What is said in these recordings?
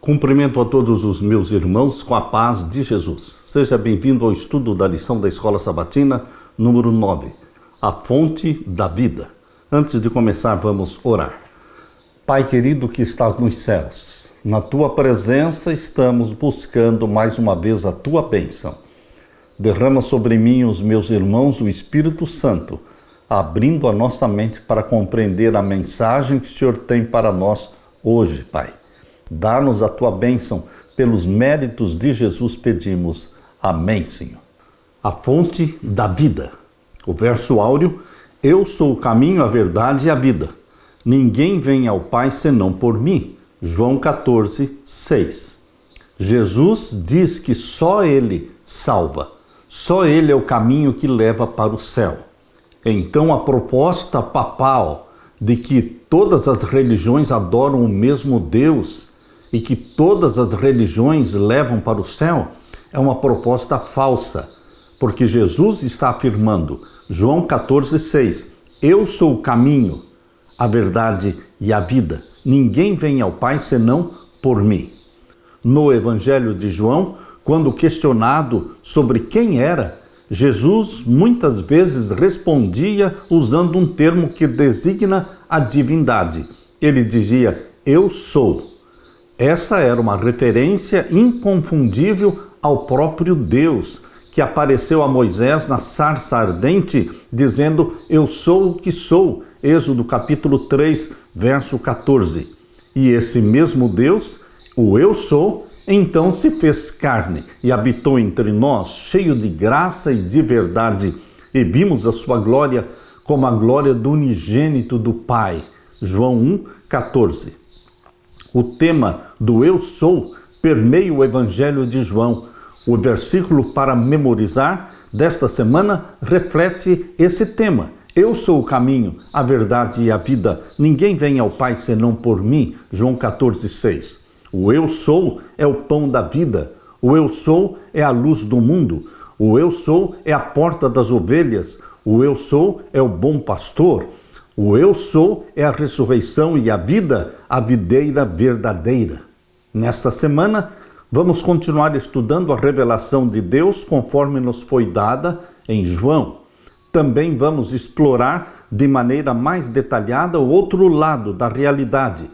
Cumprimento a todos os meus irmãos com a paz de Jesus. Seja bem-vindo ao estudo da lição da Escola Sabatina, número 9, a fonte da vida. Antes de começar, vamos orar. Pai querido que estás nos céus, na Tua presença estamos buscando mais uma vez a Tua bênção. Derrama sobre mim e os meus irmãos o Espírito Santo, abrindo a nossa mente para compreender a mensagem que o Senhor tem para nós hoje, Pai. Dá-nos a Tua bênção, pelos méritos de Jesus pedimos. Amém, Senhor. A fonte da vida. O verso áureo: eu sou o caminho, a verdade e a vida. Ninguém vem ao Pai senão por mim. João 14, 6. Jesus diz que só Ele salva. Só Ele é o caminho que leva para o céu. Então a proposta papal de que todas as religiões adoram o mesmo Deus e que todas as religiões levam para o céu é uma proposta falsa, porque Jesus está afirmando, João 14, 6, eu sou o caminho, a verdade e a vida. Ninguém vem ao Pai senão por mim. No Evangelho de João, quando questionado sobre quem era, Jesus muitas vezes respondia usando um termo que designa a divindade. Ele dizia, eu sou. Essa era uma referência inconfundível ao próprio Deus, que apareceu a Moisés na sarça ardente, dizendo, eu sou o que sou. Êxodo capítulo 3, verso 14. E esse mesmo Deus, o eu sou, então se fez carne e habitou entre nós, cheio de graça e de verdade. E vimos a sua glória como a glória do unigênito do Pai. João 1, 14. O tema do eu sou permeia o Evangelho de João. O versículo para memorizar desta semana reflete esse tema. Eu sou o caminho, a verdade e a vida. Ninguém vem ao Pai senão por mim. João 14, 6. O eu sou é o pão da vida. O eu sou é a luz do mundo. O eu sou é a porta das ovelhas. O eu sou é o bom pastor. O eu sou é a ressurreição e a vida, a videira verdadeira. Nesta semana, vamos continuar estudando a revelação de Deus conforme nos foi dada em João. Também vamos explorar de maneira mais detalhada o outro lado da realidade.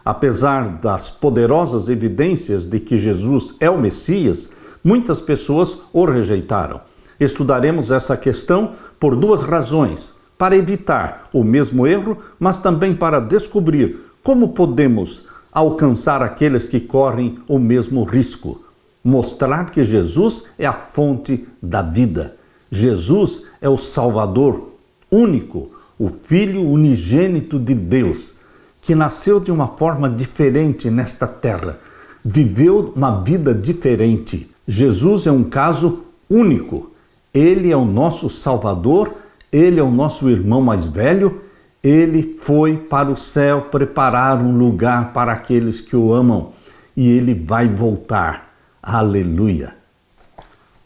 Apesar das poderosas evidências de que Jesus é o Messias, muitas pessoas o rejeitaram. Estudaremos essa questão por duas razões: para evitar o mesmo erro, mas também para descobrir como podemos alcançar aqueles que correm o mesmo risco. Mostrar que Jesus é a fonte da vida. Jesus é o Salvador único, o Filho unigênito de Deus, que nasceu de uma forma diferente nesta terra, viveu uma vida diferente. Jesus é um caso único. Ele é o nosso Salvador, Ele é o nosso irmão mais velho, Ele foi para o céu preparar um lugar para aqueles que o amam e Ele vai voltar. Aleluia!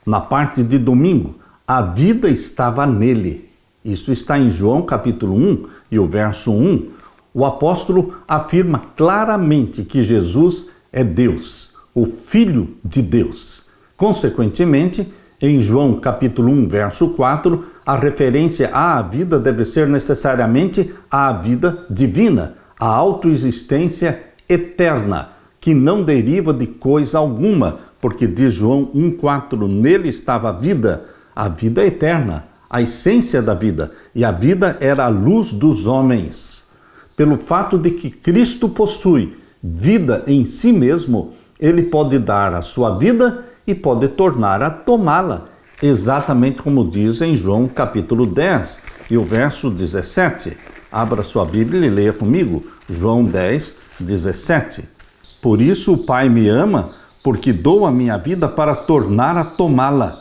Na parte de domingo, a vida estava nele. Isso está em João capítulo 1 e o verso 1. O apóstolo afirma claramente que Jesus é Deus, o Filho de Deus. Consequentemente, em João capítulo 1, verso 4, a referência à vida deve ser necessariamente à vida divina, a autoexistência eterna, que não deriva de coisa alguma, porque diz João 1,4, nele estava a vida eterna, a essência da vida, e a vida era a luz dos homens. Pelo fato de que Cristo possui vida em si mesmo, Ele pode dar a sua vida e pode tornar a tomá-la, exatamente como diz em João capítulo 10 e o verso 17. Abra sua Bíblia e leia comigo, João 10, 17. Por isso o Pai me ama, porque dou a minha vida para tornar a tomá-la.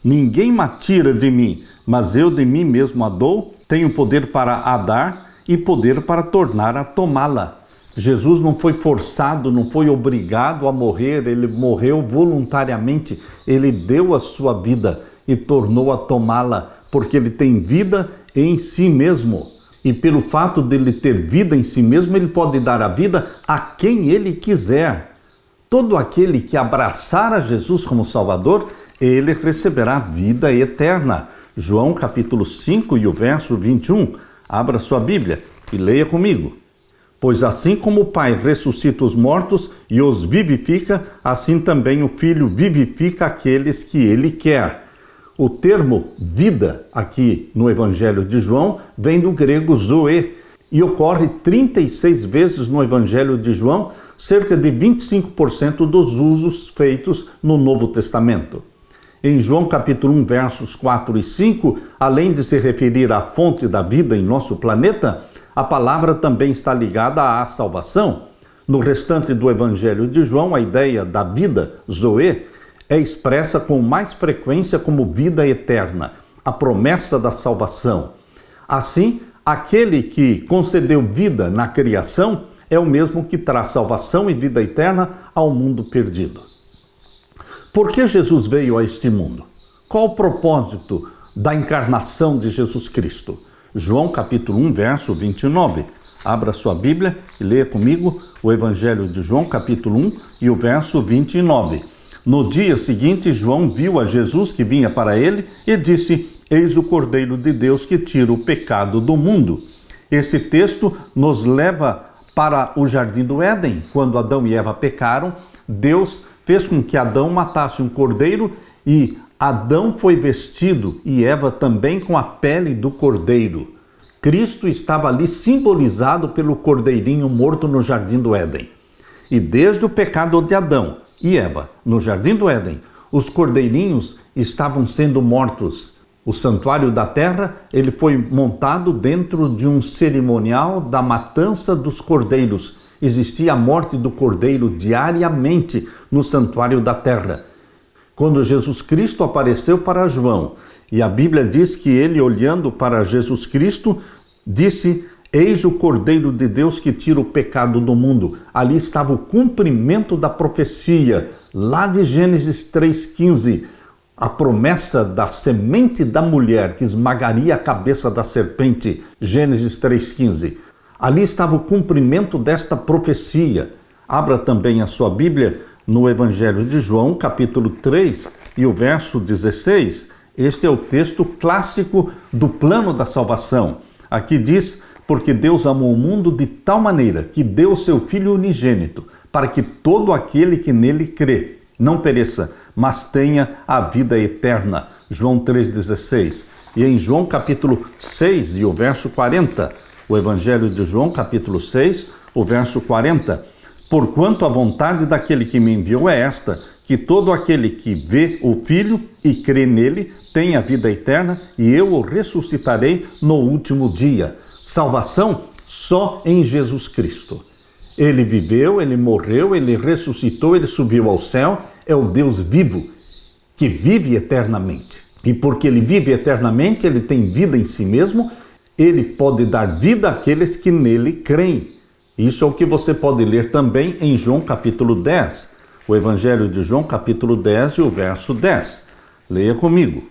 Ninguém me tira de mim, mas eu de mim mesmo a dou, tenho poder para a dar e poder para tornar a tomá-la. Jesus não foi forçado, não foi obrigado a morrer, ele morreu voluntariamente, ele deu a sua vida e tornou a tomá-la, porque ele tem vida em si mesmo. E pelo fato de ele ter vida em si mesmo, ele pode dar a vida a quem ele quiser. todo aquele que abraçar a Jesus como Salvador, ele receberá vida eterna. João capítulo 5 e o verso 21. Abra sua Bíblia e leia comigo. Pois assim como o Pai ressuscita os mortos e os vivifica, assim também o Filho vivifica aqueles que ele quer. O termo vida, aqui no Evangelho de João, vem do grego zoe e ocorre 36 vezes no Evangelho de João, cerca de 25% dos usos feitos no Novo Testamento. Em João capítulo 1, versos 4 e 5, além de se referir à fonte da vida em nosso planeta, a palavra também está ligada à salvação. No restante do Evangelho de João, a ideia da vida, zoe, é expressa com mais frequência como vida eterna, a promessa da salvação. Assim, aquele que concedeu vida na criação é o mesmo que traz salvação e vida eterna ao mundo perdido. Por que Jesus veio a este mundo? Qual o propósito da encarnação de Jesus Cristo? João capítulo 1, verso 29. Abra sua Bíblia e leia comigo o Evangelho de João capítulo 1 e o verso 29. No dia seguinte, João viu a Jesus que vinha para ele e disse: Eis o Cordeiro de Deus que tira o pecado do mundo. Esse texto nos leva para o Jardim do Éden. Quando Adão e Eva pecaram, Deus fez com que Adão matasse um cordeiro e Adão foi vestido e Eva também com a pele do cordeiro. Cristo estava ali simbolizado pelo cordeirinho morto no Jardim do Éden. E desde o pecado de Adão e Eva, no Jardim do Éden, os cordeirinhos estavam sendo mortos. O santuário da terra, ele foi montado dentro de um cerimonial da matança dos cordeiros. Existia a morte do cordeiro diariamente no santuário da terra. Quando Jesus Cristo apareceu para João, e a Bíblia diz que ele, olhando para Jesus Cristo, disse: Eis o Cordeiro de Deus que tira o pecado do mundo. Ali estava o cumprimento da profecia, lá de Gênesis 3,15. A promessa da semente da mulher que esmagaria a cabeça da serpente, Gênesis 3,15. Ali estava o cumprimento desta profecia. Abra também a sua Bíblia no Evangelho de João, capítulo 3 e o verso 16. Este é o texto clássico do plano da salvação. Aqui diz: porque Deus amou o mundo de tal maneira que deu o seu Filho unigênito, para que todo aquele que nele crê não pereça, mas tenha a vida eterna. João 3,16. E em João capítulo 6 e o verso 40, o Evangelho de João capítulo 6, o verso 40. Porquanto a vontade daquele que me enviou é esta, que todo aquele que vê o Filho e crê nele tenha vida eterna, e eu o ressuscitarei no último dia. Salvação só em Jesus Cristo. Ele viveu, ele morreu, ele ressuscitou, ele subiu ao céu, é o Deus vivo, que vive eternamente. E porque ele vive eternamente, ele tem vida em si mesmo, ele pode dar vida àqueles que nele creem. Isso é o que você pode ler também em João capítulo 10. O Evangelho de João capítulo 10 e o verso 10. Leia comigo.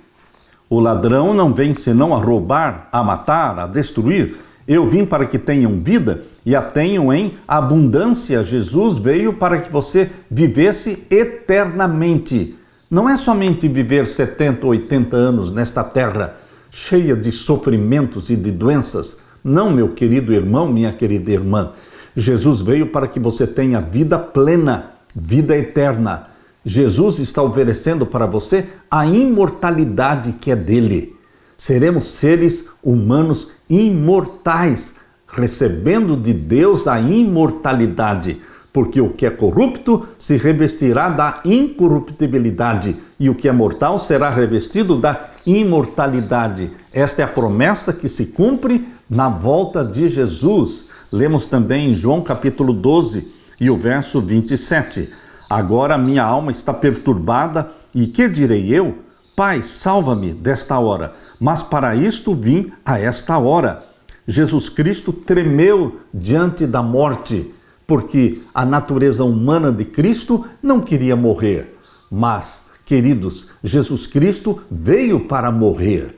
O ladrão não vem senão a roubar, a matar, a destruir. Eu vim para que tenham vida e a tenham em abundância. Jesus veio para que você vivesse eternamente. Não é somente viver 70, 80 anos nesta terra cheia de sofrimentos e de doenças. Não, meu querido irmão, minha querida irmã. Jesus veio para que você tenha vida plena, vida eterna. Jesus está oferecendo para você a imortalidade que é dele. Seremos seres humanos imortais, recebendo de Deus a imortalidade, porque o que é corrupto se revestirá da incorruptibilidade e o que é mortal será revestido da imortalidade. Esta é a promessa que se cumpre na volta de Jesus. Lemos também em João capítulo 12 e o verso 27. Agora minha alma está perturbada e que direi eu? Pai, salva-me desta hora. Mas para isto vim a esta hora. Jesus Cristo tremeu diante da morte, porque a natureza humana de Cristo não queria morrer. Mas, queridos, Jesus Cristo veio para morrer.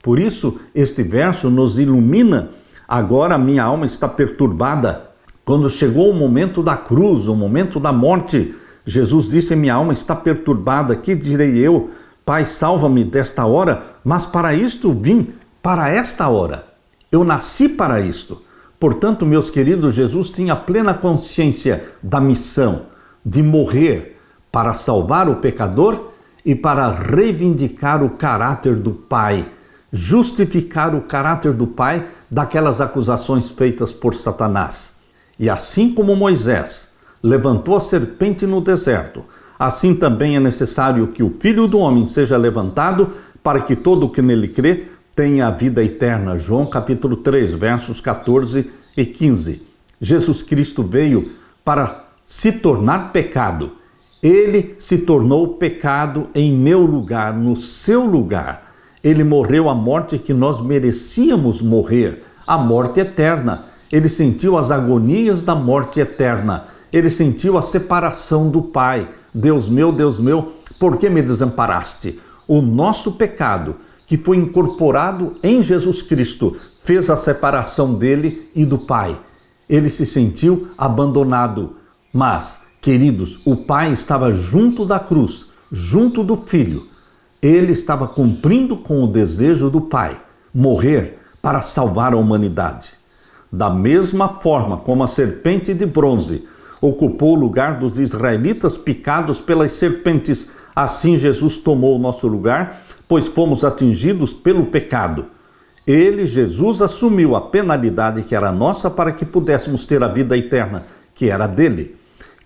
Por isso, este verso nos ilumina. Agora minha alma está perturbada. Quando chegou o momento da cruz, o momento da morte, Jesus disse: minha alma está perturbada, que direi eu? Pai, salva-me desta hora, mas para isto vim, para esta hora. Eu nasci para isto. Portanto, meus queridos, Jesus tinha plena consciência da missão de morrer para salvar o pecador e para reivindicar o caráter do Pai, justificar o caráter do Pai daquelas acusações feitas por Satanás. E assim como Moisés levantou a serpente no deserto, assim também é necessário que o Filho do Homem seja levantado para que todo o que nele crê tenha a vida eterna. João capítulo 3, versos 14 e 15. Jesus Cristo veio para se tornar pecado. Ele se tornou pecado em meu lugar, no seu lugar. Ele morreu a morte que nós merecíamos morrer, a morte eterna. Ele sentiu as agonias da morte eterna. Ele sentiu a separação do Pai. Deus meu, por que me desamparaste? O nosso pecado, que foi incorporado em Jesus Cristo, fez a separação dele e do Pai. Ele se sentiu abandonado. Mas, queridos, o Pai estava junto da cruz, junto do Filho. Ele estava cumprindo com o desejo do Pai, morrer para salvar a humanidade. Da mesma forma como a serpente de bronze ocupou o lugar dos israelitas picados pelas serpentes, assim Jesus tomou o nosso lugar, pois fomos atingidos pelo pecado. Ele, Jesus, assumiu a penalidade que era nossa para que pudéssemos ter a vida eterna, que era dele.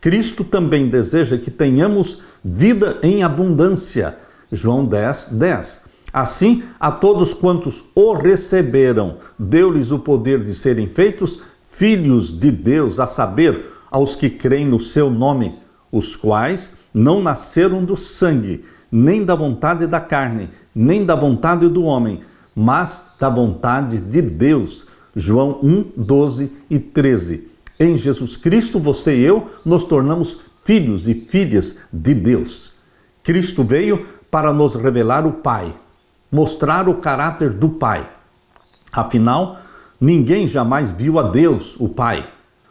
Cristo também deseja que tenhamos vida em abundância. João 10, 10. Assim, a todos quantos o receberam, deu-lhes o poder de serem feitos filhos de Deus, a saber, aos que creem no seu nome, os quais não nasceram do sangue, nem da vontade da carne, nem da vontade do homem, mas da vontade de Deus. João 1, 12 e 13. Em Jesus Cristo, você e eu nos tornamos filhos e filhas de Deus. Cristo veio para nos revelar o Pai, mostrar o caráter do Pai. Afinal, ninguém jamais viu a Deus, o Pai,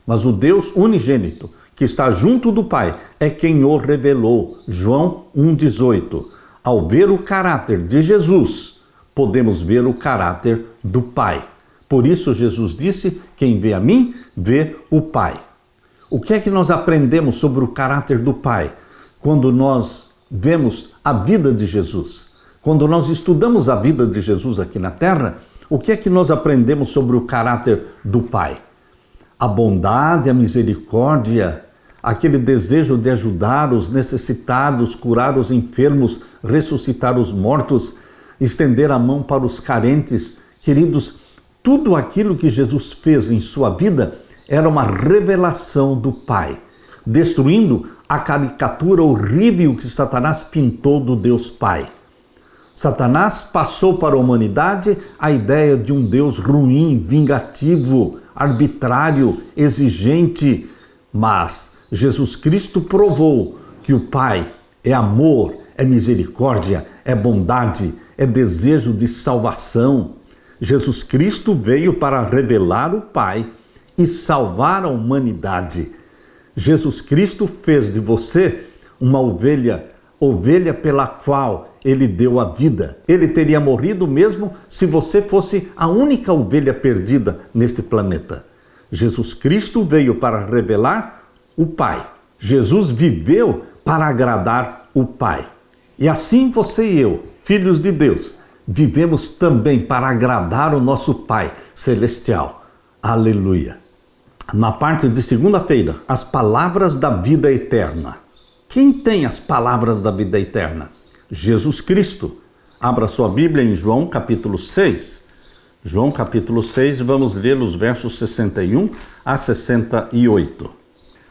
mas o Deus unigênito, que está junto do Pai, é quem o revelou. João 1,18. Ao ver o caráter de Jesus, podemos ver o caráter do Pai. Por isso Jesus disse: quem vê a mim, vê o Pai. O que é que nós aprendemos sobre o caráter do Pai quando nós vemos a vida de Jesus? Quando nós estudamos a vida de Jesus aqui na Terra, o que é que nós aprendemos sobre o caráter do Pai? A bondade, a misericórdia, aquele desejo de ajudar os necessitados, curar os enfermos, ressuscitar os mortos, estender a mão para os carentes. Queridos, tudo aquilo que Jesus fez em sua vida era uma revelação do Pai, destruindo a caricatura horrível que Satanás pintou do Deus Pai. Satanás passou para a humanidade a ideia de um Deus ruim, vingativo, arbitrário, exigente, mas Jesus Cristo provou que o Pai é amor, é misericórdia, é bondade, é desejo de salvação. Jesus Cristo veio para revelar o Pai e salvar a humanidade. Jesus Cristo fez de você uma ovelha pela qual ele deu a vida. Ele teria morrido mesmo se você fosse a única ovelha perdida neste planeta. Jesus Cristo veio para revelar o Pai. Jesus viveu para agradar o Pai. E assim você e eu, filhos de Deus, vivemos também para agradar o nosso Pai Celestial. Aleluia! Na parte de segunda-feira, as palavras da vida eterna. Quem tem as palavras da vida eterna? Jesus Cristo. Abra sua Bíblia em João capítulo 6. João capítulo 6, vamos ler os versos 61 a 68.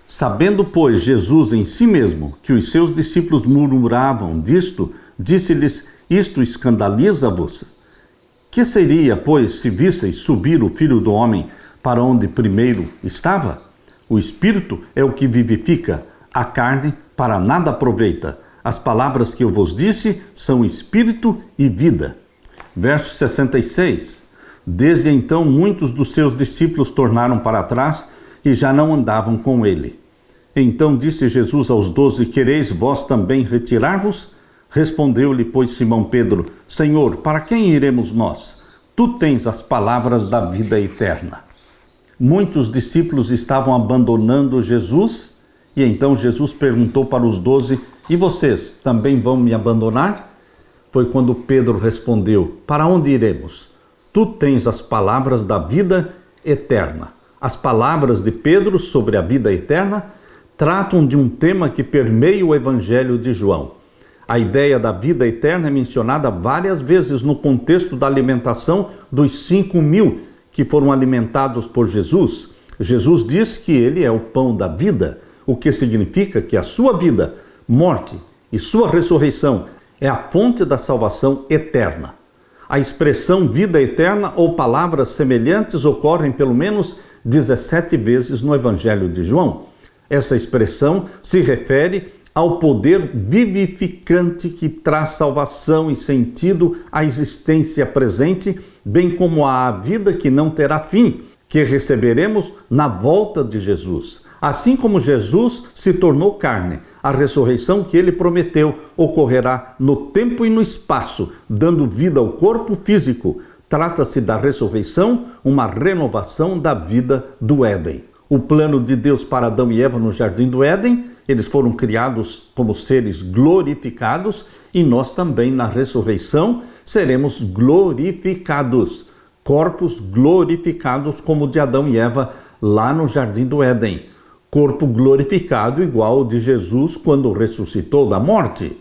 Sabendo, pois, Jesus em si mesmo que os seus discípulos murmuravam disto, disse-lhes: isto escandaliza-vos? Que seria, pois, se visseis subir o Filho do Homem para onde primeiro estava? O Espírito é o que vivifica, a carne para nada aproveita. As palavras que eu vos disse são espírito e vida. Verso 66. Desde então muitos dos seus discípulos tornaram para trás e já não andavam com ele. Então disse Jesus aos 12: Quereis vós também retirar-vos? Respondeu-lhe, pois, Simão Pedro: Senhor, para quem iremos nós? Tu tens as palavras da vida eterna. Muitos discípulos estavam abandonando Jesus, e então Jesus perguntou para os 12: E vocês também vão me abandonar? Foi quando Pedro respondeu: Para onde iremos? Tu tens as palavras da vida eterna. As palavras de Pedro sobre a vida eterna tratam de um tema que permeia o Evangelho de João. A ideia da vida eterna é mencionada várias vezes no contexto da alimentação dos 5.000 que foram alimentados por Jesus. Jesus diz que ele é o pão da vida, o que significa que a sua vida, morte e sua ressurreição é a fonte da salvação eterna. A expressão vida eterna ou palavras semelhantes ocorrem pelo menos 17 vezes no Evangelho de João. Essa expressão se refere ao poder vivificante que traz salvação e sentido à existência presente, bem como à vida que não terá fim, que receberemos na volta de Jesus. Assim como Jesus se tornou carne, a ressurreição que ele prometeu ocorrerá no tempo e no espaço, dando vida ao corpo físico. Trata-se da ressurreição, uma renovação da vida do Éden. O plano de Deus para Adão e Eva no Jardim do Éden, eles foram criados como seres glorificados, e nós também na ressurreição seremos glorificados, corpos glorificados como o de Adão e Eva lá no Jardim do Éden. Corpo glorificado igual ao de Jesus quando ressuscitou da morte.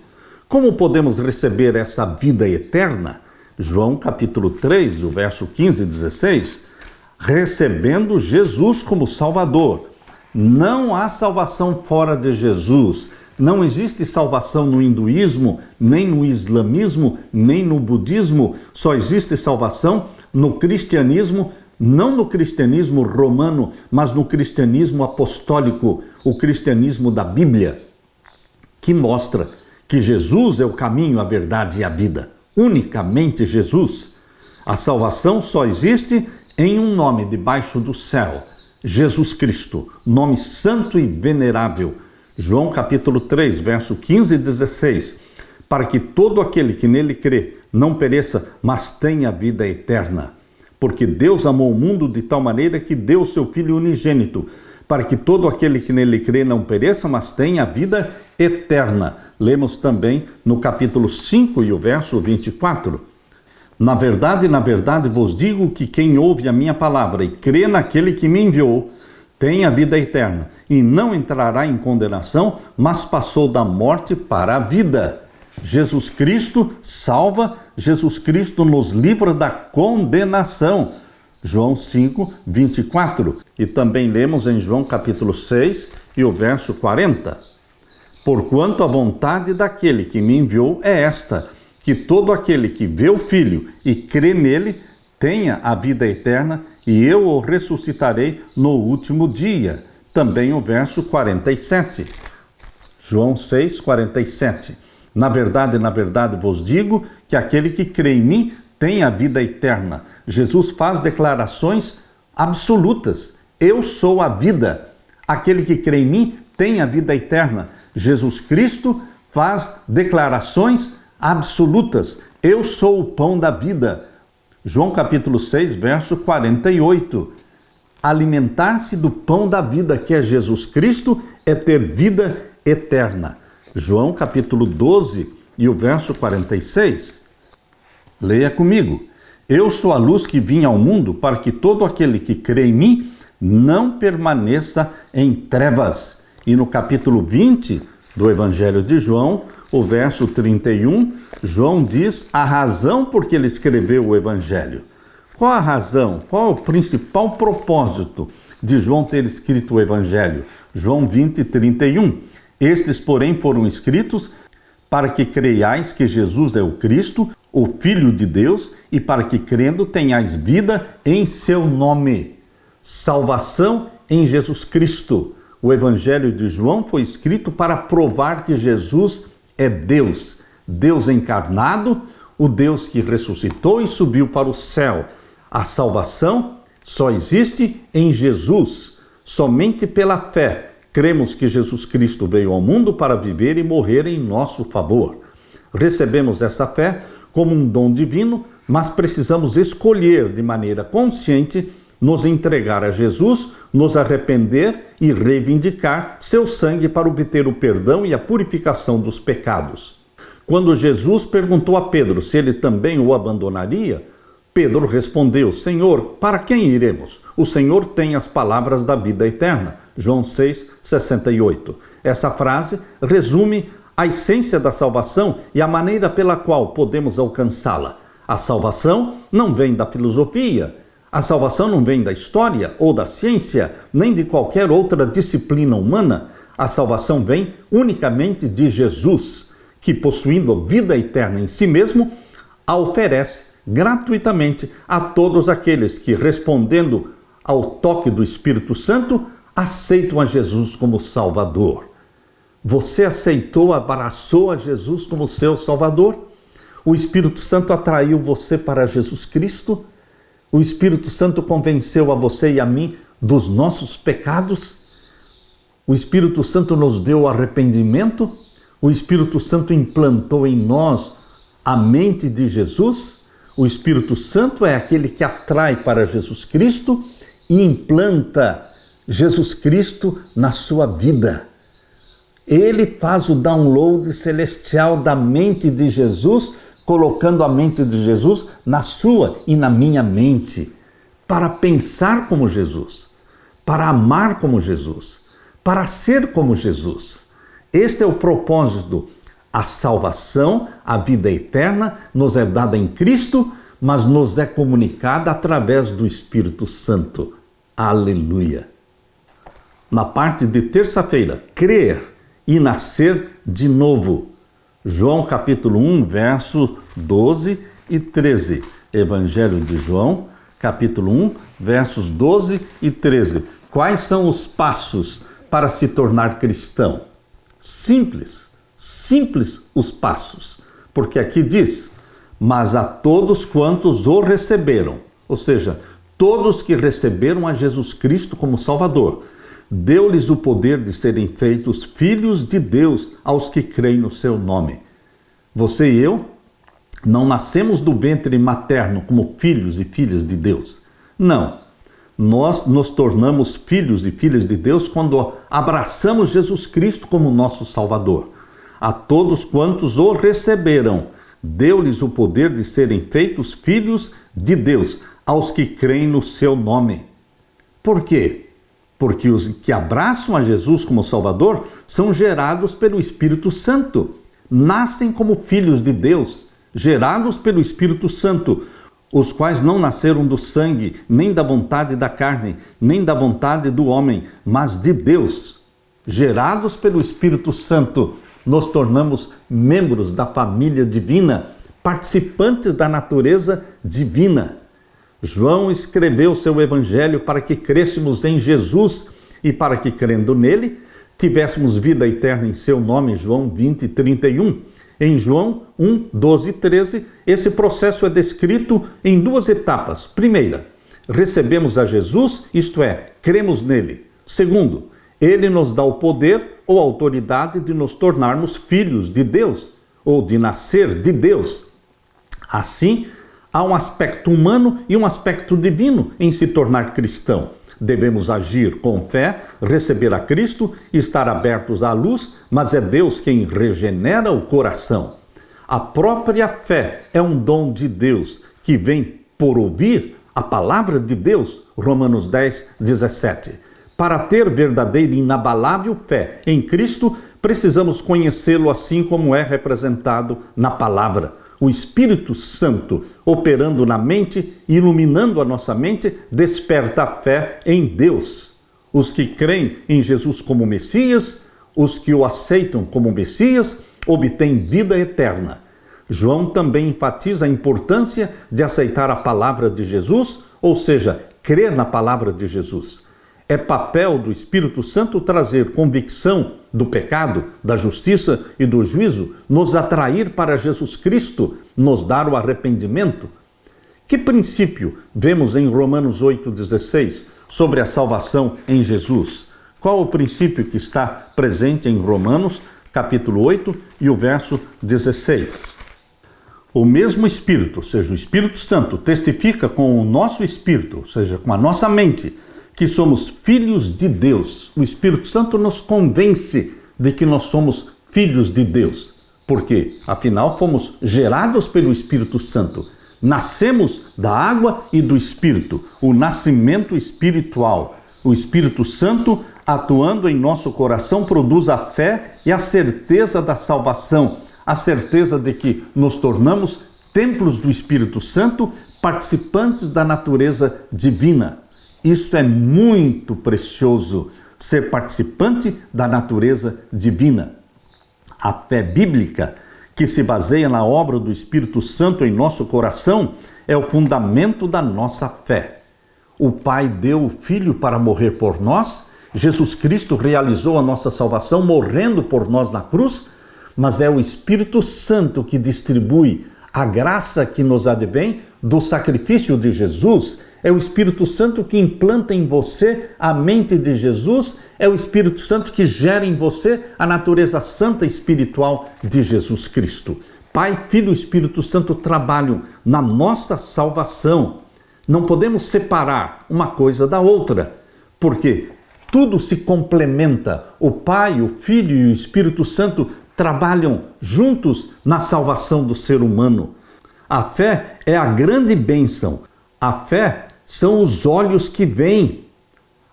Como podemos receber essa vida eterna? João capítulo 3, o verso 15 e 16, recebendo Jesus como Salvador. Não há salvação fora de Jesus. Não existe salvação no hinduísmo, nem no islamismo, nem no budismo. Só existe salvação no cristianismo, não no cristianismo romano, mas no cristianismo apostólico, o cristianismo da Bíblia, que mostra que Jesus é o caminho, a verdade e a vida. Unicamente Jesus. A salvação só existe em um nome debaixo do céu: Jesus Cristo, nome santo e venerável. João capítulo 3, verso 15 e 16. Para que todo aquele que nele crê não pereça, mas tenha vida eterna. Porque Deus amou o mundo de tal maneira que deu o seu Filho unigênito, para que todo aquele que nele crê não pereça, mas tenha vida eterna. Lemos também no capítulo 5 e o verso 24. Na verdade vos digo que quem ouve a minha palavra e crê naquele que me enviou, tem a vida eterna, e não entrará em condenação, mas passou da morte para a vida. Jesus Cristo salva, Jesus Cristo nos livra da condenação. João 5, 24. E também lemos em João capítulo 6 e o verso 40. Porquanto a vontade daquele que me enviou é esta, que todo aquele que vê o Filho e crê nele tenha a vida eterna, e eu o ressuscitarei no último dia. Também o verso 47. João 6, 47. Na verdade vos digo que aquele que crê em mim tem a vida eterna. Jesus faz declarações absolutas. Eu sou a vida. Aquele que crê em mim tem a vida eterna. Jesus Cristo faz declarações absolutas. Eu sou o pão da vida. João capítulo 6, verso 48. Alimentar-se do pão da vida, que é Jesus Cristo, é ter vida eterna. João capítulo 12 e o verso 46. Leia comigo. Eu sou a luz que vim ao mundo, para que todo aquele que crê em mim não permaneça em trevas. E no capítulo 20 do Evangelho de João, o verso 31, João diz a razão por que ele escreveu o Evangelho. Qual a razão? Qual é o principal propósito de João ter escrito o Evangelho? João 20, 31. Estes, porém, foram escritos para que creiais que Jesus é o Cristo, o Filho de Deus, e para que, crendo, tenhais vida em seu nome. Salvação em Jesus Cristo. O Evangelho de João foi escrito para provar que Jesus é Deus, Deus encarnado, o Deus que ressuscitou e subiu para o céu. A salvação só existe em Jesus, somente pela fé. Cremos que Jesus Cristo veio ao mundo para viver e morrer em nosso favor. Recebemos essa fé como um dom divino, mas precisamos escolher de maneira consciente nos entregar a Jesus, nos arrepender e reivindicar seu sangue para obter o perdão e a purificação dos pecados. Quando Jesus perguntou a Pedro se ele também o abandonaria, Pedro respondeu: Senhor, para quem iremos? O Senhor tem as palavras da vida eterna. João 6,68. Essa frase resume a essência da salvação e a maneira pela qual podemos alcançá-la. A salvação não vem da filosofia, a salvação não vem da história ou da ciência, nem de qualquer outra disciplina humana. A salvação vem unicamente de Jesus, que, possuindo a vida eterna em si mesmo, a oferece gratuitamente a todos aqueles que, respondendo ao toque do Espírito Santo, aceitam a Jesus como Salvador. Você aceitou, abraçou a Jesus como seu Salvador? O Espírito Santo atraiu você para Jesus Cristo? O Espírito Santo convenceu a você e a mim dos nossos pecados? O Espírito Santo nos deu arrependimento? O Espírito Santo implantou em nós a mente de Jesus? O Espírito Santo é aquele que atrai para Jesus Cristo e implanta Jesus Cristo na sua vida. Ele faz o download celestial da mente de Jesus, colocando a mente de Jesus na sua e na minha mente, para pensar como Jesus, para amar como Jesus, para ser como Jesus. Este é o propósito. A salvação, a vida eterna, nos é dada em Cristo, mas nos é comunicada através do Espírito Santo. Aleluia! Na parte de terça-feira, crer e nascer de novo. João capítulo 1, versos 12 e 13. Evangelho de João, capítulo 1, versos 12 e 13. Quais são os passos para se tornar cristão? Simples os passos. Porque aqui diz: mas a todos quantos o receberam, ou seja, todos que receberam a Jesus Cristo como Salvador, deu-lhes o poder de serem feitos filhos de Deus aos que creem no seu nome. Você e eu não nascemos do ventre materno como filhos e filhas de Deus. Não. Nós nos tornamos filhos e filhas de Deus quando abraçamos Jesus Cristo como nosso Salvador. A todos quantos o receberam, deu-lhes o poder de serem feitos filhos de Deus aos que creem no seu nome. Por quê? Porque os que abraçam a Jesus como Salvador são gerados pelo Espírito Santo. Nascem como filhos de Deus, gerados pelo Espírito Santo, os quais não nasceram do sangue, nem da vontade da carne, nem da vontade do homem, mas de Deus. Gerados pelo Espírito Santo, nos tornamos membros da família divina, participantes da natureza divina. João escreveu seu evangelho para que crêssemos em Jesus e para que, crendo nele, tivéssemos vida eterna em seu nome, João 20, 31. Em João 1, 12 e 13, esse processo é descrito em duas etapas. Primeira, recebemos a Jesus, isto é, cremos nele. Segundo, ele nos dá o poder ou autoridade de nos tornarmos filhos de Deus, ou de nascer de Deus. Assim, há um aspecto humano e um aspecto divino em se tornar cristão. Devemos agir com fé, receber a Cristo e estar abertos à luz, mas é Deus quem regenera o coração. A própria fé é um dom de Deus que vem por ouvir a palavra de Deus, Romanos 10, 17. Para ter verdadeira e inabalável fé em Cristo, precisamos conhecê-lo assim como é representado na palavra. O Espírito Santo, operando na mente, iluminando a nossa mente, desperta a fé em Deus. Os que creem em Jesus como Messias, os que o aceitam como Messias, obtêm vida eterna. João também enfatiza a importância de aceitar a palavra de Jesus, ou seja, crer na palavra de Jesus. É papel do Espírito Santo trazer convicção do pecado, da justiça e do juízo, nos atrair para Jesus Cristo, nos dar o arrependimento. Que princípio vemos em Romanos 8,16 sobre a salvação em Jesus? Qual o princípio que está presente em Romanos, capítulo 8 e o verso 16? O mesmo Espírito, ou seja, o Espírito Santo, testifica com o nosso espírito, ou seja, com a nossa mente, que somos filhos de Deus. O Espírito Santo nos convence de que nós somos filhos de Deus. Por quê? Afinal, fomos gerados pelo Espírito Santo. Nascemos da água e do Espírito, o nascimento espiritual. O Espírito Santo, atuando em nosso coração, produz a fé e a certeza da salvação, a certeza de que nos tornamos templos do Espírito Santo, participantes da natureza divina. Isso é muito precioso, ser participante da natureza divina. A fé bíblica, que se baseia na obra do Espírito Santo em nosso coração, é o fundamento da nossa fé. O Pai deu o Filho para morrer por nós, Jesus Cristo realizou a nossa salvação morrendo por nós na cruz, mas é o Espírito Santo que distribui a graça que nos advém do sacrifício de Jesus. É o Espírito Santo que implanta em você a mente de Jesus, é o Espírito Santo que gera em você a natureza santa espiritual de Jesus Cristo. Pai, Filho e Espírito Santo trabalham na nossa salvação. Não podemos separar uma coisa da outra, porque tudo se complementa. O Pai, o Filho e o Espírito Santo trabalham juntos na salvação do ser humano. A fé é a grande bênção. A fé são os olhos que veem.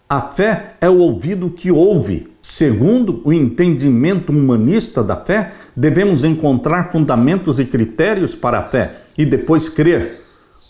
A fé é o ouvido que ouve. Segundo o entendimento humanista da fé, devemos encontrar fundamentos e critérios para a fé e depois crer.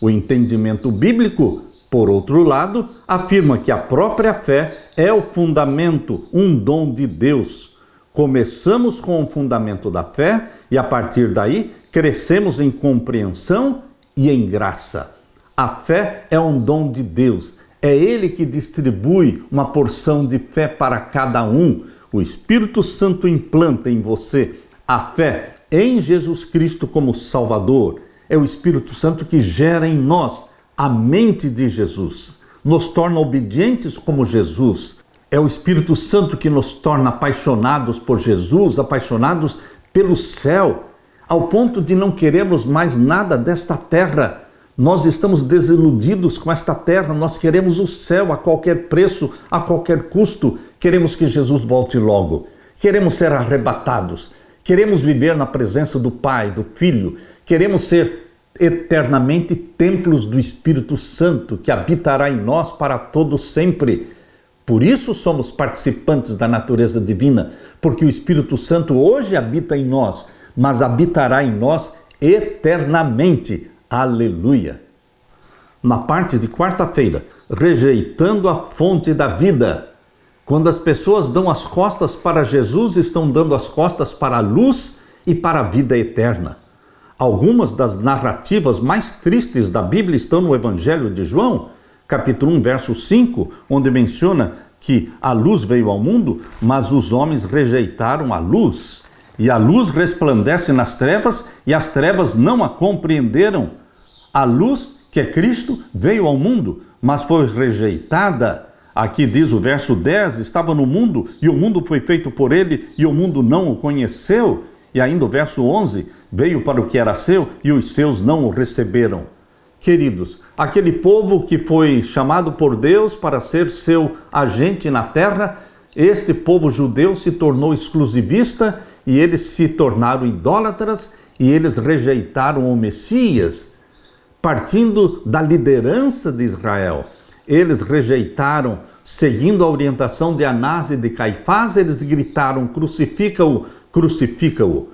O entendimento bíblico, por outro lado, afirma que a própria fé é o fundamento, um dom de Deus. Começamos com o fundamento da fé e a partir daí crescemos em compreensão e em graça. A fé é um dom de Deus. É Ele que distribui uma porção de fé para cada um. O Espírito Santo implanta em você a fé em Jesus Cristo como Salvador. É o Espírito Santo que gera em nós a mente de Jesus. Nos torna obedientes como Jesus. É o Espírito Santo que nos torna apaixonados por Jesus, apaixonados pelo céu, ao ponto de não querermos mais nada desta terra. Nós estamos desiludidos com esta terra, nós queremos o céu a qualquer preço, a qualquer custo. Queremos que Jesus volte logo. Queremos ser arrebatados. Queremos viver na presença do Pai, do Filho. Queremos ser eternamente templos do Espírito Santo, que habitará em nós para todo sempre. Por isso somos participantes da natureza divina, porque o Espírito Santo hoje habita em nós, mas habitará em nós eternamente. Aleluia! Na parte de quarta-feira, rejeitando a fonte da vida. Quando as pessoas dão as costas para Jesus, estão dando as costas para a luz e para a vida eterna. Algumas das narrativas mais tristes da Bíblia estão no Evangelho de João, capítulo 1, verso 5, onde menciona que a luz veio ao mundo, mas os homens rejeitaram a luz. E a luz resplandece nas trevas, e as trevas não a compreenderam. A luz, que é Cristo, veio ao mundo, mas foi rejeitada. Aqui diz o verso 10, estava no mundo, e o mundo foi feito por ele, e o mundo não o conheceu. E ainda o verso 11, veio para o que era seu, e os seus não o receberam. Queridos, aquele povo que foi chamado por Deus para ser seu agente na terra, este povo judeu se tornou exclusivista, e eles se tornaram idólatras, e eles rejeitaram o Messias, partindo da liderança de Israel. Eles rejeitaram, seguindo a orientação de Anás e de Caifás, eles gritaram, crucifica-o, crucifica-o.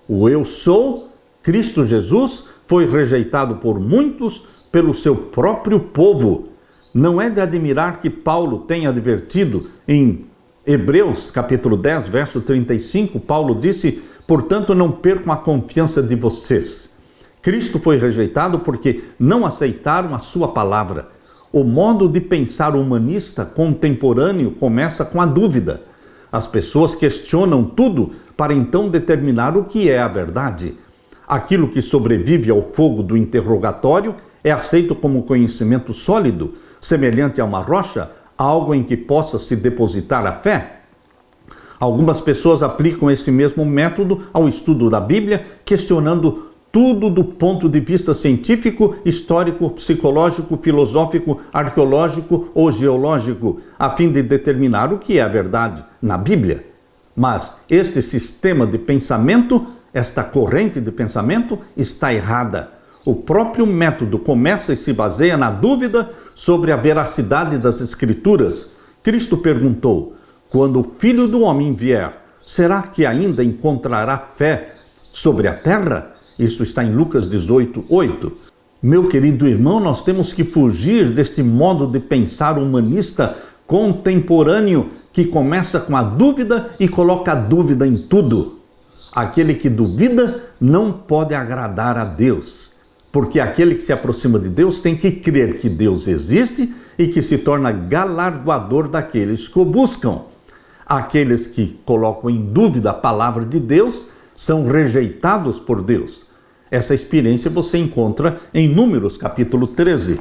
O eu sou, Cristo Jesus, foi rejeitado por muitos, pelo seu próprio povo. Não é de admirar que Paulo tenha advertido em Hebreus, capítulo 10, verso 35, Paulo disse, portanto, não percam a confiança de vocês. Cristo foi rejeitado porque não aceitaram a sua palavra. O modo de pensar humanista contemporâneo começa com a dúvida. As pessoas questionam tudo para então determinar o que é a verdade. Aquilo que sobrevive ao fogo do interrogatório é aceito como conhecimento sólido, semelhante a uma rocha, algo em que possa se depositar a fé? Algumas pessoas aplicam esse mesmo método ao estudo da Bíblia, questionando tudo do ponto de vista científico, histórico, psicológico, filosófico, arqueológico ou geológico, a fim de determinar o que é a verdade na Bíblia. Mas este sistema de pensamento, esta corrente de pensamento, está errada. O próprio método começa e se baseia na dúvida sobre a veracidade das Escrituras. Cristo perguntou: quando o Filho do Homem vier, será que ainda encontrará fé sobre a terra? Isso está em Lucas 18:8. Meu querido irmão, nós temos que fugir deste modo de pensar humanista contemporâneo que começa com a dúvida e coloca a dúvida em tudo. Aquele que duvida não pode agradar a Deus, porque aquele que se aproxima de Deus tem que crer que Deus existe e que se torna galardoador daqueles que o buscam. Aqueles que colocam em dúvida a palavra de Deus são rejeitados por Deus. Essa experiência você encontra em Números, capítulo 13.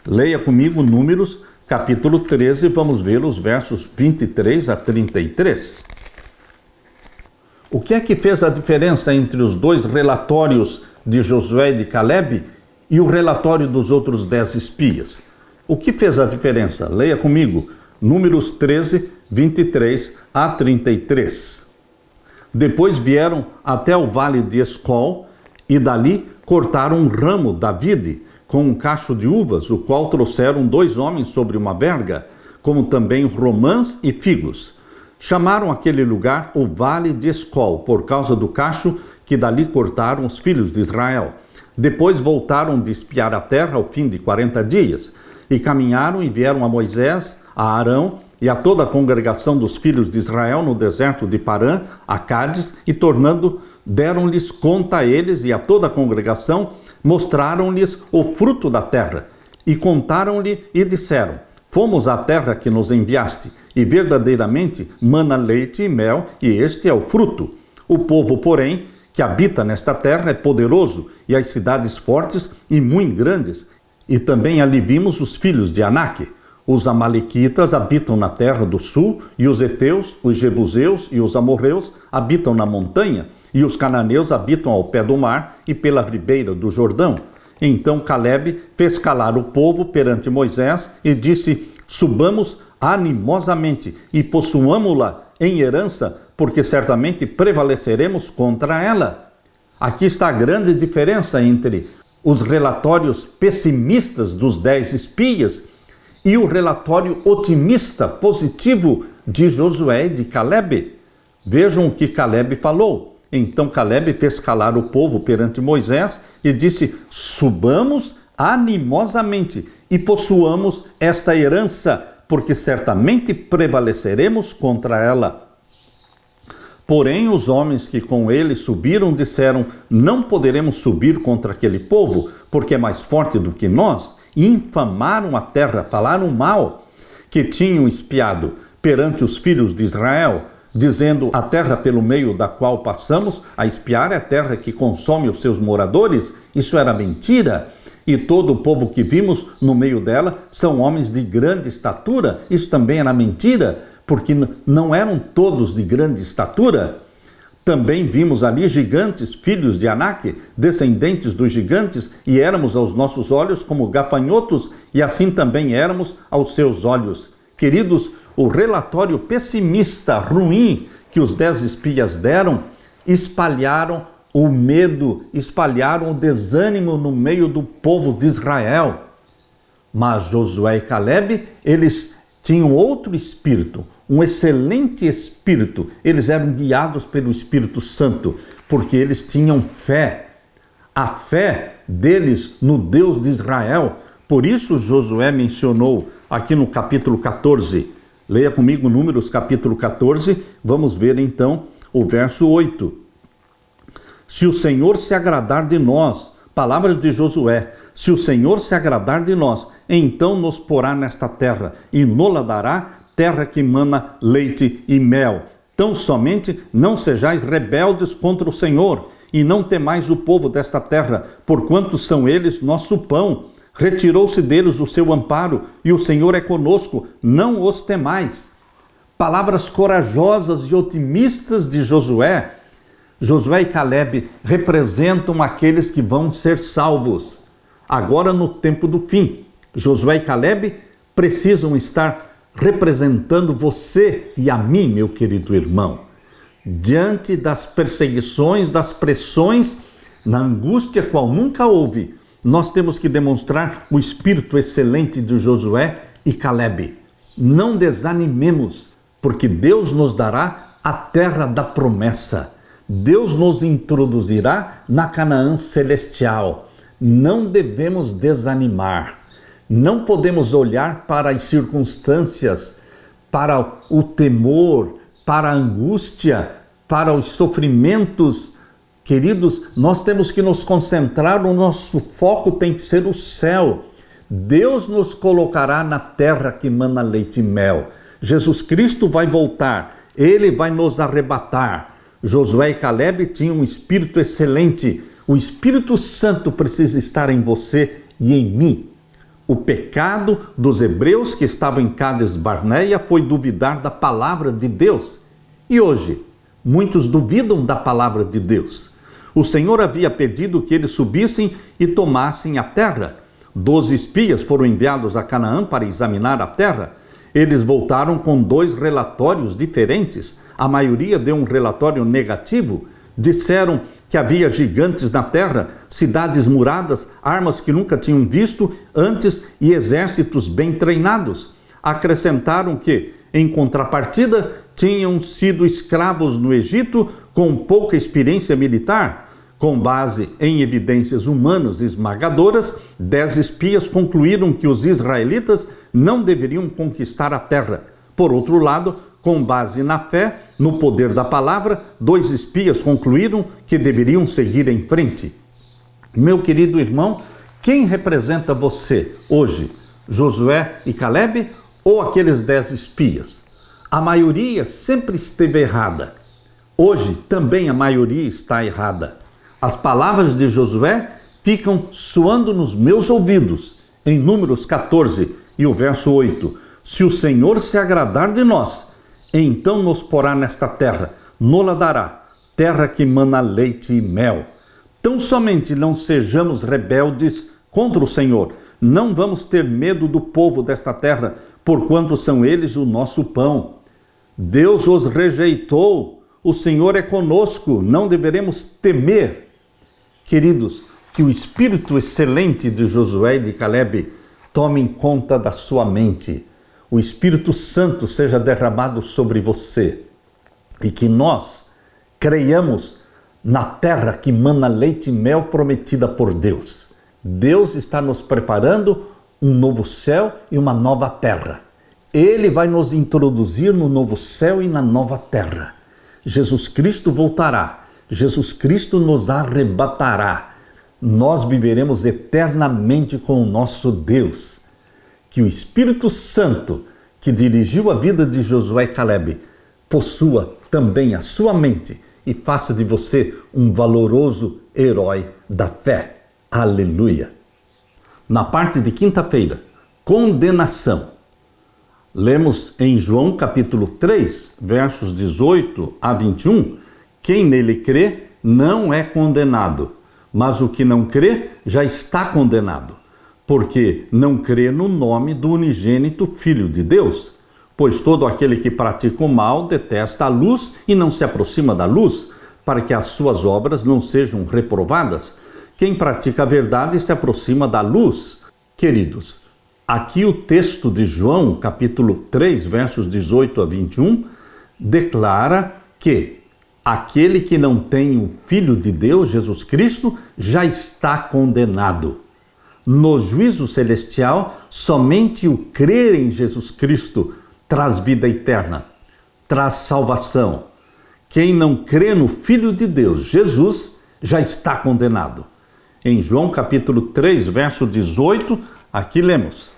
Leia comigo Números, capítulo 13, vamos ver os versos 23 a 33. O que é que fez a diferença entre os dois relatórios de Josué e de Caleb e o relatório dos outros 10 espias? O que fez a diferença? Leia comigo, Números 13, 23 a 33. Depois vieram até o vale de Escol, e dali cortaram um ramo da vide com um cacho de uvas, o qual trouxeram 2 homens sobre uma verga, como também romãs e figos. Chamaram aquele lugar o Vale de Escol, por causa do cacho que dali cortaram os filhos de Israel. Depois voltaram de espiar a terra ao fim de 40 dias, e caminharam e vieram a Moisés, a Arão e a toda a congregação dos filhos de Israel no deserto de Parã, a Cádiz, e deram-lhes conta a eles e a toda a congregação, mostraram-lhes o fruto da terra, e contaram-lhe e disseram: fomos à terra que nos enviaste, e verdadeiramente mana leite e mel, e este é o fruto. O povo, porém, que habita nesta terra é poderoso, e as cidades fortes e muito grandes, e também ali vimos os filhos de Anak. Os amalequitas habitam na terra do sul, e os heteus, os jebuseus e os amorreus habitam na montanha, e os cananeus habitam ao pé do mar e pela ribeira do Jordão. Então Caleb fez calar o povo perante Moisés e disse: subamos animosamente e possuamo-la em herança, porque certamente prevaleceremos contra ela. Aqui está a grande diferença entre os relatórios pessimistas dos 10 espias e o relatório otimista, positivo de Josué e de Caleb. Vejam o que Caleb falou. Então Caleb fez calar o povo perante Moisés e disse: subamos animosamente e possuamos esta herança, porque certamente prevaleceremos contra ela. Porém, os homens que com ele subiram disseram: não poderemos subir contra aquele povo, porque é mais forte do que nós. E infamaram a terra, falaram mal, que tinham espiado perante os filhos de Israel, dizendo: a terra pelo meio da qual passamos a espiar é a terra que consome os seus moradores. Isso era mentira. E todo o povo que vimos no meio dela são homens de grande estatura. Isso também era mentira, porque não eram todos de grande estatura. Também vimos ali gigantes, filhos de Anak, descendentes dos gigantes, e éramos aos nossos olhos como gafanhotos, e assim também éramos aos seus olhos. Queridos, o relatório pessimista, ruim, que os 10 espias deram, espalharam o medo, espalharam o desânimo no meio do povo de Israel. Mas Josué e Caleb, eles tinham outro espírito, um excelente espírito. Eles eram guiados pelo Espírito Santo, porque eles tinham fé. A fé deles no Deus de Israel. Por isso Josué mencionou aqui no capítulo 14. Leia comigo Números capítulo 14, vamos ver então o verso 8. Se o Senhor se agradar de nós, palavras de Josué, se o Senhor se agradar de nós, então nos porá nesta terra e nos-la dará, terra que mana leite e mel. Tão somente não sejais rebeldes contra o Senhor, e não temais o povo desta terra, porquanto são eles nosso pão. Retirou-se deles o seu amparo, e o Senhor é conosco, não os temais. Palavras corajosas e otimistas de Josué. Josué e Calebe representam aqueles que vão ser salvos. Agora, no tempo do fim, Josué e Calebe precisam estar representando você e a mim, meu querido irmão. Diante das perseguições, das pressões, na angústia qual nunca houve, nós temos que demonstrar o espírito excelente de Josué e Calebe. Não desanimemos, porque Deus nos dará a terra da promessa. Deus nos introduzirá na Canaã celestial. Não devemos desanimar. Não podemos olhar para as circunstâncias, para o temor, para a angústia, para os sofrimentos. Queridos, nós temos que nos concentrar, o nosso foco tem que ser o céu. Deus nos colocará na terra que mana leite e mel. Jesus Cristo vai voltar, Ele vai nos arrebatar. Josué e Calebe tinham um espírito excelente. O Espírito Santo precisa estar em você e em mim. O pecado dos hebreus que estavam em Cádiz Barneia foi duvidar da palavra de Deus. E hoje, muitos duvidam da palavra de Deus. O Senhor havia pedido que eles subissem e tomassem a terra. 12 espias foram enviados a Canaã para examinar a terra. Eles voltaram com 2 relatórios diferentes. A maioria deu um relatório negativo. Disseram que havia gigantes na terra, cidades muradas, armas que nunca tinham visto antes e exércitos bem treinados. Acrescentaram que, em contrapartida, tinham sido escravos no Egito com pouca experiência militar. Com base em evidências humanas esmagadoras, 10 espias concluíram que os israelitas não deveriam conquistar a terra. Por outro lado, com base na fé, no poder da palavra, 2 espias concluíram que deveriam seguir em frente. Meu querido irmão, quem representa você hoje? Josué e Calebe ou aqueles 10 espias? A maioria sempre esteve errada. Hoje também a maioria está errada. As palavras de Josué ficam soando nos meus ouvidos. Em Números 14 e o verso 8. Se o Senhor se agradar de nós, então nos porá nesta terra, nos-la dará, terra que mana leite e mel. Tão somente não sejamos rebeldes contra o Senhor. Não vamos ter medo do povo desta terra, porquanto são eles o nosso pão. Deus os rejeitou, o Senhor é conosco, não deveremos temer. Queridos, que o espírito excelente de Josué e de Calebe tome conta da sua mente. O Espírito Santo seja derramado sobre você e que nós creiamos na terra que mana leite e mel prometida por Deus. Deus está nos preparando um novo céu e uma nova terra. Ele vai nos introduzir no novo céu e na nova terra. Jesus Cristo voltará. Jesus Cristo nos arrebatará. Nós viveremos eternamente com o nosso Deus. Que o Espírito Santo, que dirigiu a vida de Josué e Calebe, possua também a sua mente e faça de você um valoroso herói da fé. Aleluia! Na parte de quinta-feira, condenação. Lemos em João capítulo 3, versos 18 a 21, quem nele crê não é condenado, mas o que não crê já está condenado, porque não crê no nome do unigênito Filho de Deus. Pois todo aquele que pratica o mal detesta a luz e não se aproxima da luz, para que as suas obras não sejam reprovadas. Quem pratica a verdade se aproxima da luz. Queridos, aqui o texto de João, capítulo 3, versos 18 a 21, declara que aquele que não tem o Filho de Deus, Jesus Cristo, já está condenado. No juízo celestial, somente o crer em Jesus Cristo traz vida eterna, traz salvação. Quem não crê no Filho de Deus, Jesus, já está condenado. Em João capítulo 3, verso 18, aqui lemos: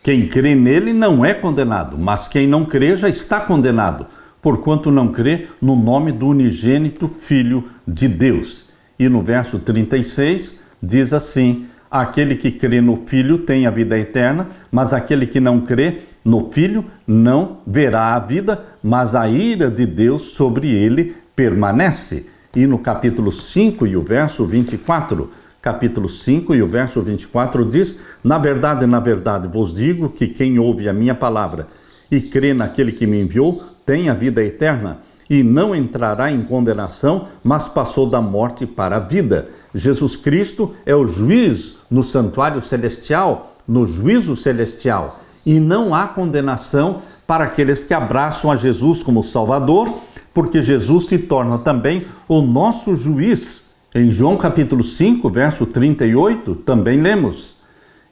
quem crê nele não é condenado, mas quem não crê já está condenado, porquanto não crê no nome do unigênito Filho de Deus. E no verso 36 diz assim: aquele que crê no Filho tem a vida eterna, mas aquele que não crê no Filho não verá a vida, mas a ira de Deus sobre ele permanece. E no capítulo 5 e o verso 24, capítulo 5 e o verso 24 diz: na verdade, vos digo que quem ouve a minha palavra e crê naquele que me enviou, tem a vida eterna e não entrará em condenação, mas passou da morte para a vida. Jesus Cristo é o juiz no santuário celestial, no juízo celestial, e não há condenação para aqueles que abraçam a Jesus como Salvador, porque Jesus se torna também o nosso juiz. Em João capítulo 5, verso 38, também lemos: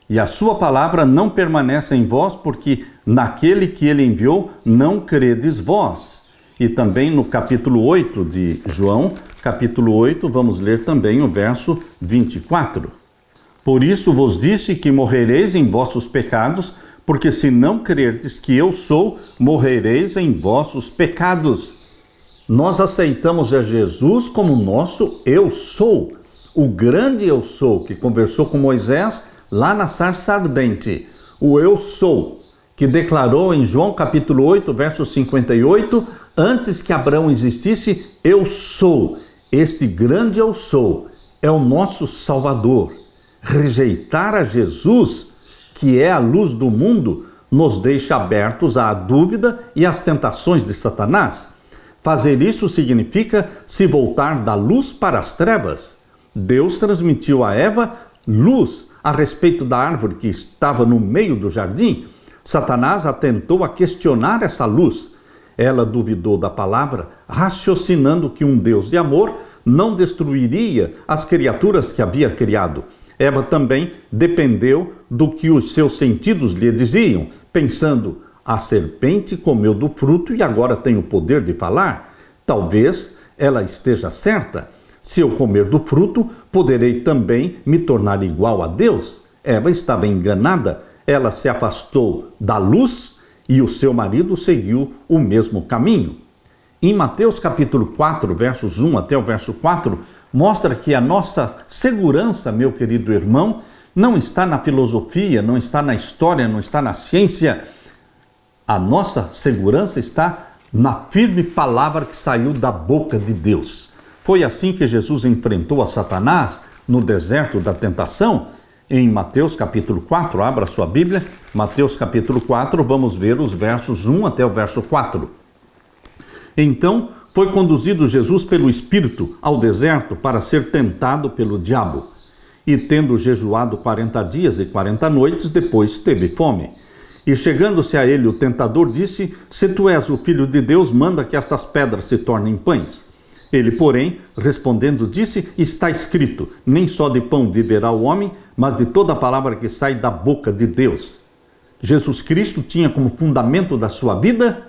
e a sua palavra não permanece em vós, porque naquele que ele enviou não credes vós. E também no capítulo 8 de João, capítulo 8, vamos ler também o verso 24. Por isso vos disse que morrereis em vossos pecados, porque se não crerdes que eu sou, morrereis em vossos pecados. Nós aceitamos a Jesus como nosso eu sou, o grande eu sou, que conversou com Moisés lá na sarça ardente. O eu sou, que declarou em João capítulo 8, verso 58, antes que Abraão existisse, eu sou. Este grande eu sou é o nosso Salvador. Rejeitar a Jesus, que é a luz do mundo, nos deixa abertos à dúvida e às tentações de Satanás. Fazer isso significa se voltar da luz para as trevas. Deus transmitiu a Eva luz a respeito da árvore que estava no meio do jardim. Satanás atentou a questionar essa luz. Ela duvidou da palavra, raciocinando que um Deus de amor não destruiria as criaturas que havia criado. Eva também dependeu do que os seus sentidos lhe diziam, pensando: a serpente comeu do fruto e agora tem o poder de falar. Talvez ela esteja certa. Se eu comer do fruto, poderei também me tornar igual a Deus. Eva estava enganada. Ela se afastou da luz e o seu marido seguiu o mesmo caminho. Em Mateus capítulo 4, versos 1 até o verso 4, mostra que a nossa segurança, meu querido irmão, não está na filosofia, não está na história, não está na ciência. A nossa segurança está na firme palavra que saiu da boca de Deus. Foi assim que Jesus enfrentou a Satanás no deserto da tentação. Em Mateus capítulo 4, abra sua Bíblia, Mateus capítulo 4, vamos ver os versos 1 até o verso 4. Então foi conduzido Jesus pelo Espírito ao deserto para ser tentado pelo diabo. E tendo jejuado 40 dias e 40 noites, depois teve fome. E chegando-se a ele o tentador disse: se tu és o Filho de Deus, manda que estas pedras se tornem pães. Ele, porém, respondendo, disse: está escrito, nem só de pão viverá o homem, mas de toda a palavra que sai da boca de Deus. Jesus Cristo tinha como fundamento da sua vida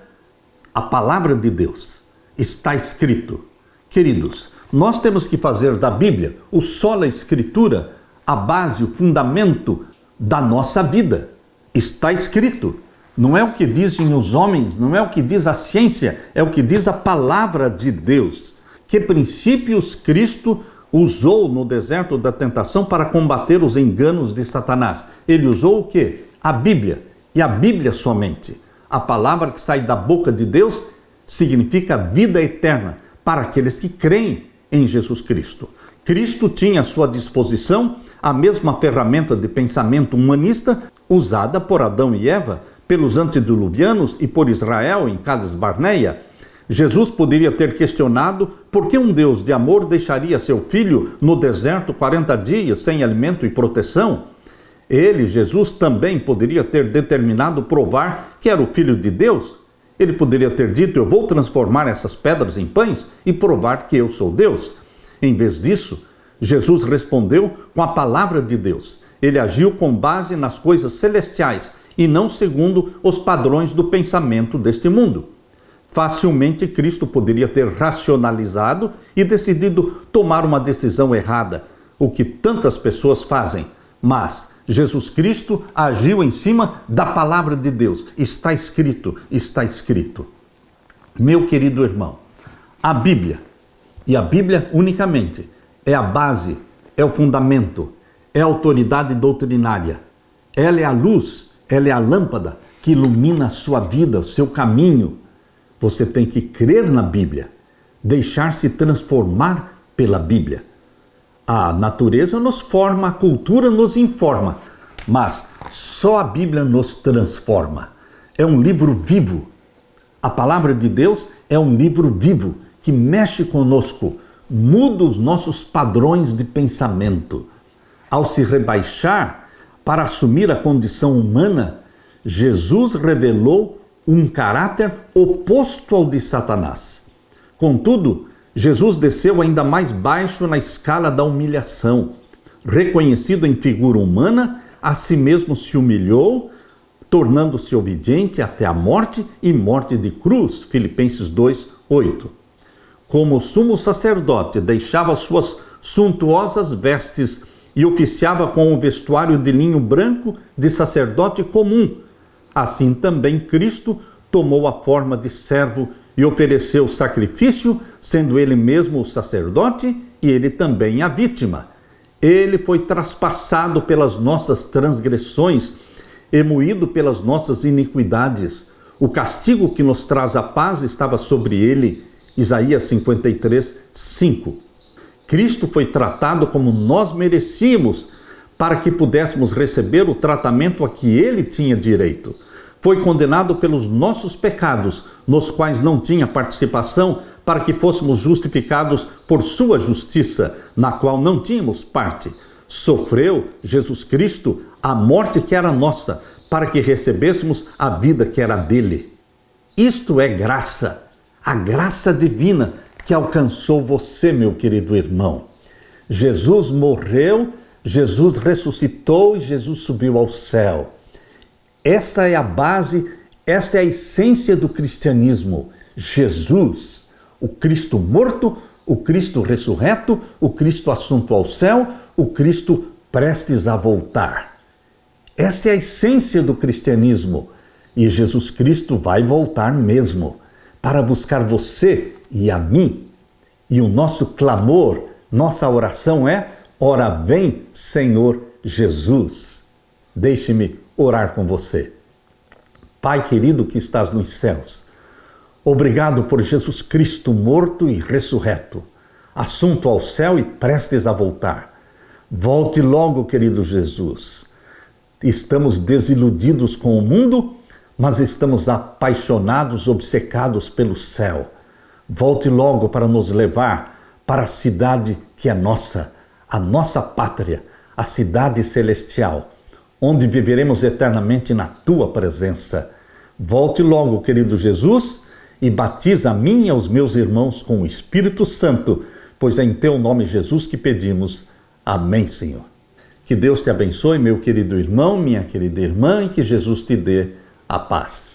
a palavra de Deus. Está escrito. Queridos, nós temos que fazer da Bíblia, o sola escritura, a base, o fundamento da nossa vida. Está escrito. Não é o que dizem os homens, não é o que diz a ciência, é o que diz a palavra de Deus. Que princípios Cristo usou no deserto da tentação para combater os enganos de Satanás? Ele usou o quê? A Bíblia. E a Bíblia somente. A palavra que sai da boca de Deus significa vida eterna para aqueles que creem em Jesus Cristo. Cristo tinha à sua disposição a mesma ferramenta de pensamento humanista usada por Adão e Eva, pelos antediluvianos e por Israel em Cades Barneia. Jesus poderia ter questionado por que um Deus de amor deixaria seu filho no deserto 40 dias sem alimento e proteção. Ele, Jesus, também poderia ter determinado provar que era o Filho de Deus. Ele poderia ter dito: eu vou transformar essas pedras em pães e provar que eu sou Deus. Em vez disso, Jesus respondeu com a palavra de Deus. Ele agiu com base nas coisas celestiais e não segundo os padrões do pensamento deste mundo. Facilmente Cristo poderia ter racionalizado e decidido tomar uma decisão errada, o que tantas pessoas fazem. Mas Jesus Cristo agiu em cima da palavra de Deus. Está escrito, está escrito. Meu querido irmão, a Bíblia, e a Bíblia unicamente, é a base, é o fundamento, é a autoridade doutrinária. Ela é a luz, ela é a lâmpada que ilumina a sua vida, o seu caminho. Você tem que crer na Bíblia, deixar-se transformar pela Bíblia. A natureza nos forma, a cultura nos informa, mas só a Bíblia nos transforma. É um livro vivo. A palavra de Deus é um livro vivo que mexe conosco, muda os nossos padrões de pensamento. Ao se rebaixar para assumir a condição humana, Jesus revelou um caráter oposto ao de Satanás. Contudo, Jesus desceu ainda mais baixo na escala da humilhação. Reconhecido em figura humana, a si mesmo se humilhou, tornando-se obediente até a morte e morte de cruz. Filipenses 2:8. Como sumo sacerdote, deixava suas suntuosas vestes e oficiava com um vestuário de linho branco de sacerdote comum. Assim também Cristo tomou a forma de servo e ofereceu sacrifício, sendo ele mesmo o sacerdote e ele também a vítima. Ele foi traspassado pelas nossas transgressões e moído pelas nossas iniquidades. O castigo que nos traz a paz estava sobre ele. Isaías 53:5. Cristo foi tratado como nós merecíamos, para que pudéssemos receber o tratamento a que ele tinha direito. Foi condenado pelos nossos pecados, nos quais não tinha participação, para que fôssemos justificados por sua justiça, na qual não tínhamos parte. Sofreu Jesus Cristo a morte que era nossa, para que recebêssemos a vida que era dele. Isto é graça, a graça divina que alcançou você, meu querido irmão. Jesus morreu, Jesus ressuscitou e Jesus subiu ao céu. Essa é a base, essa é a essência do cristianismo. Jesus, o Cristo morto, o Cristo ressurreto, o Cristo assunto ao céu, o Cristo prestes a voltar. Essa é a essência do cristianismo. E Jesus Cristo vai voltar mesmo, para buscar você e a mim. E o nosso clamor, nossa oração é: ora vem, Senhor Jesus. Deixe-me orar com você. Pai querido que estás nos céus, obrigado por Jesus Cristo morto e ressurreto, assunto ao céu e prestes a voltar. Volte logo, querido Jesus. Estamos desiludidos com o mundo, mas estamos apaixonados, obcecados pelo céu. Volte logo para nos levar para a cidade que é nossa, a nossa pátria, a cidade celestial, onde viveremos eternamente na tua presença. Volte logo, querido Jesus, e batiza a mim e aos meus irmãos com o Espírito Santo, pois é em teu nome, Jesus, que pedimos. Amém, Senhor. Que Deus te abençoe, meu querido irmão, minha querida irmã, e que Jesus te dê a paz.